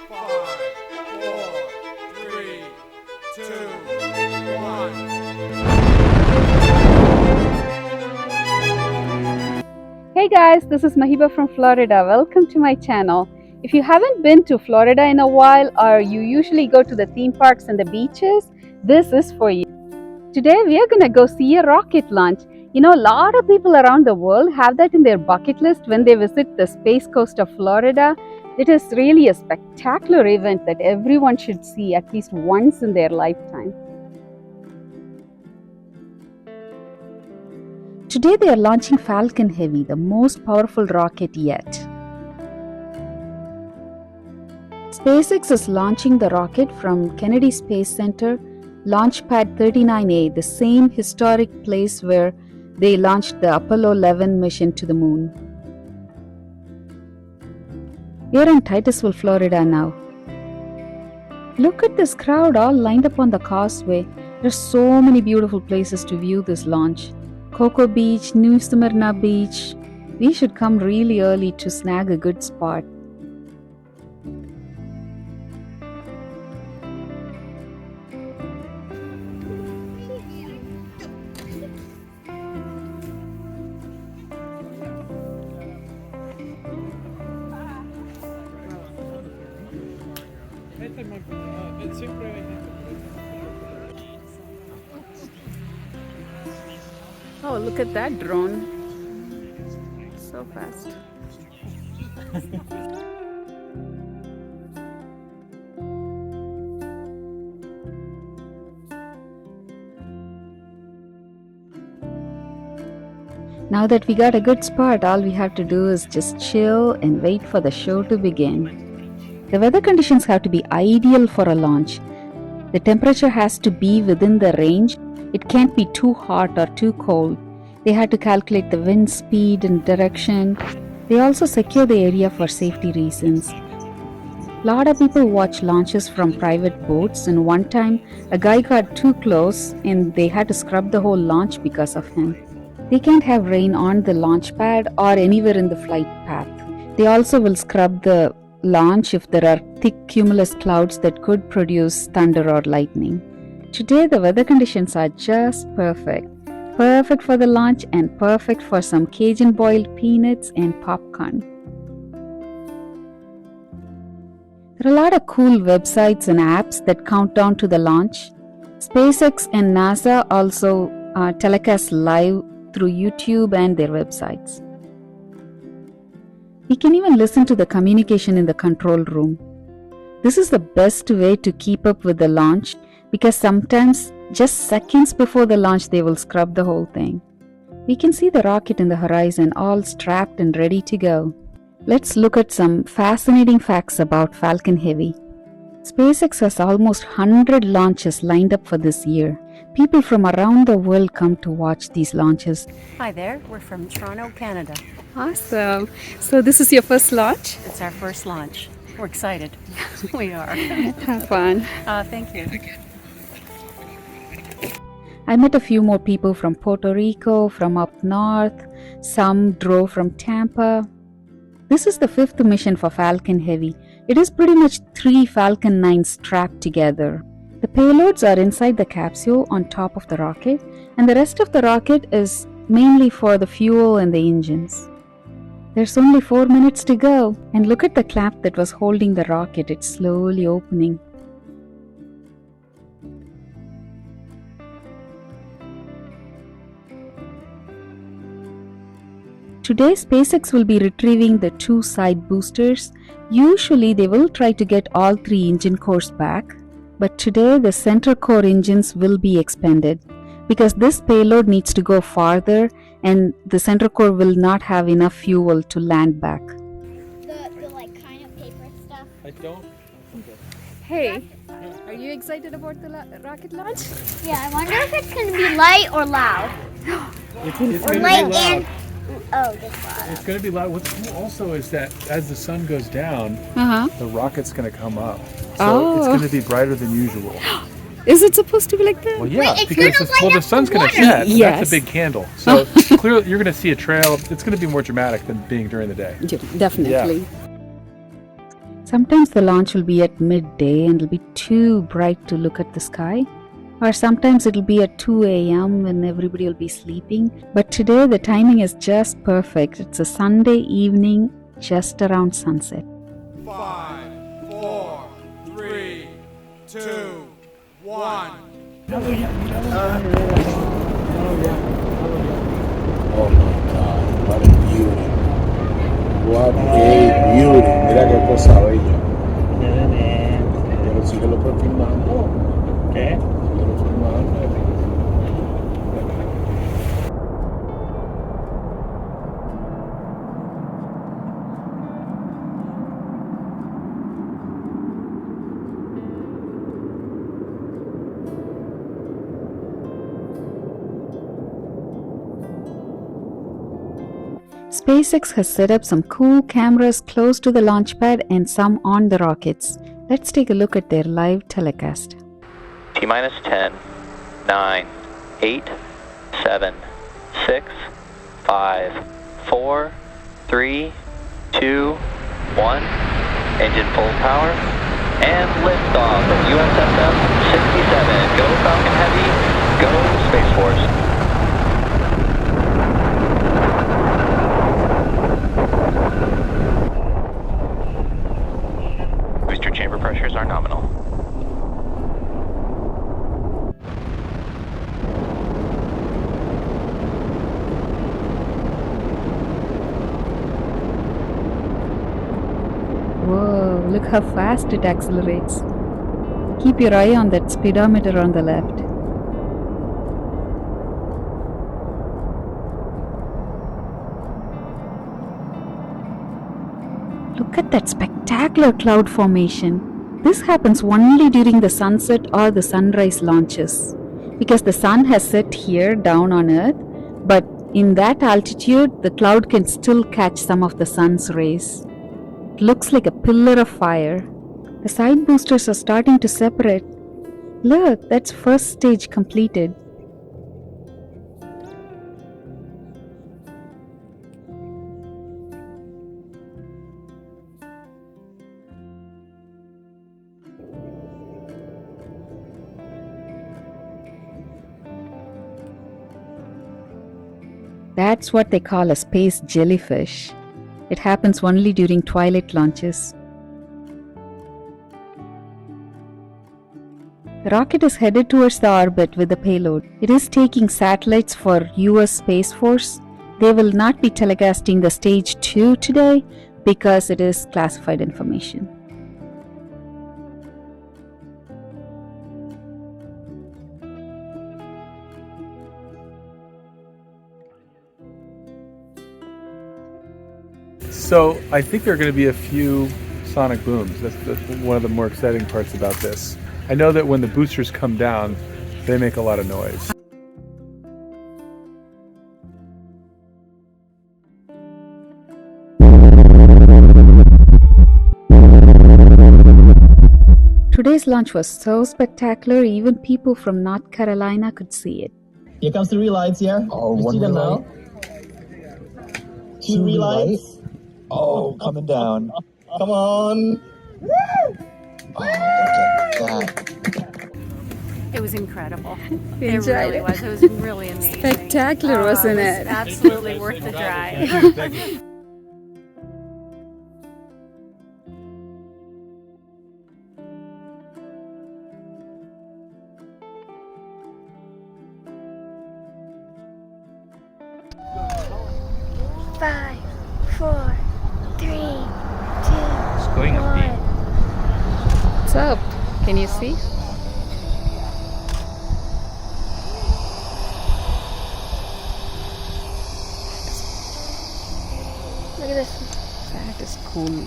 5, 4, 3, 2, 1. Hey guys, this is Mahiba from Florida. Welcome to my channel. If you haven't been to Florida in a while or you usually go to the theme parks and the beaches, this is for you. Today we are going to go see a rocket launch. You know, a lot of people around the world have that in their bucket list when they visit the Space Coast of Florida. It is really a spectacular event that everyone should see at least once in their lifetime. Today they are launching Falcon Heavy, the most powerful rocket yet. SpaceX is launching the rocket from Kennedy Space Center, Launch Pad 39A, the same historic place where they launched the Apollo 11 mission to the moon. We are in Titusville, Florida now. Look at this crowd all lined up on the causeway. There are so many beautiful places to view this launch. Cocoa Beach, New Smyrna Beach. We should come really early to snag a good spot. Oh, look at that drone. So fast. Now that we got a good spot, all we have to do is just chill and wait for the show to begin. The weather conditions have to be ideal for a launch. The temperature has to be within the range. It can't be too hot or too cold. They had to calculate the wind speed and direction. They also secure the area for safety reasons. A lot of people watch launches from private boats, and one time a guy got too close and they had to scrub the whole launch because of him. They can't have rain on the launch pad or anywhere in the flight path. They also will scrub the launch if there are thick cumulus clouds that could produce thunder or lightning. Today the weather conditions are just perfect. Perfect for the launch and perfect for some Cajun boiled peanuts and popcorn. There are a lot of cool websites and apps that count down to the launch. SpaceX and NASA also telecast live through YouTube and their websites. We can even listen to the communication in the control room. This is the best way to keep up with the launch because sometimes just seconds before the launch they will scrub the whole thing. We can see the rocket in the horizon all strapped and ready to go. Let's look at some fascinating facts about Falcon Heavy. SpaceX has almost 100 launches lined up for this year. People from around the world come to watch these launches. Hi there, we're from Toronto, Canada. Awesome. So this is your first launch? It's our first launch. We're excited. We are. Have fun. Thank you. I met a few more people from Puerto Rico, from up north. Some drove from Tampa. This is the fifth mission for Falcon Heavy. It is pretty much 3 Falcon 9s strapped together. The payloads are inside the capsule on top of the rocket, and the rest of the rocket is mainly for the fuel and the engines. There's only 4 minutes to go, and look at the clamp that was holding the rocket. It's slowly opening. Today, SpaceX will be retrieving the 2 side boosters. Usually, they will try to get all 3 engine cores back, but today the center core engines will be expended because this payload needs to go farther and the center core will not have enough fuel to land back. The like kind of paper stuff. I don't. Hey, are you excited about the rocket launch? Yeah, I wonder if it's gonna be light or loud. It's Or gonna light be loud. and just loud. It's going to be loud. What's cool also is that as the sun goes down, the rocket's going to come up. So it's going to be brighter than usual. Is it supposed to be like that? Well, yeah, Wait, it's because gonna light the up sun's the going to water. shed. So Yes. that's a big candle. So clearly you're going to see a trail. It's going to be more dramatic than being during the day. Definitely. Sometimes the launch will be at midday and it'll be too bright to look at the sky. Or sometimes it'll be at 2 a.m. when everybody will be sleeping. But today the timing is just perfect. It's a Sunday evening just around sunset. 5, 4, 3, 2, 1. Oh my God, what a beauty. What a beauty. Mira qué cosa bella. Pero síguelo filmando. ¿Qué? Síguelo filmando. SpaceX has set up some cool cameras close to the launch pad and some on the rockets. Let's take a look at their live telecast. T-minus 10, 9, 8, 7, 6, 5, 4, 3, 2, 1. Engine full power. And liftoff of USSF 67. Go Falcon Heavy. Go Space Force. Booster chamber pressures are nominal. Whoa, look how fast it accelerates. Keep your eye on that speedometer on the left. Look at that spectacular cloud formation. This happens only during the sunset or the sunrise launches, because the sun has set here down on Earth, but in that altitude, the cloud can still catch some of the sun's rays. It looks like a pillar of fire. The side boosters are starting to separate. Look, that's first stage completed. That's what they call a space jellyfish. It happens only during twilight launches. The rocket is headed towards the orbit with the payload. It is taking satellites for US Space Force. They will not be telecasting the stage 2 today because it is classified information. So I think there are going to be a few sonic booms. That's one of the more exciting parts about this. I know that when the boosters come down, they make a lot of noise. Today's launch was so spectacular, even people from North Carolina could see it. Here comes the relights here. Oh, you one see them relight. now? Two relights. Oh, coming down. Come on. Oh, look at that. It was incredible. We It enjoyed really it. was. It was really amazing. Spectacular, wasn't it? it? Was absolutely worth the drive. Five, 4, 3, 2, It's going up deep. 1. What's up? Can you see? Look at this. That is cool.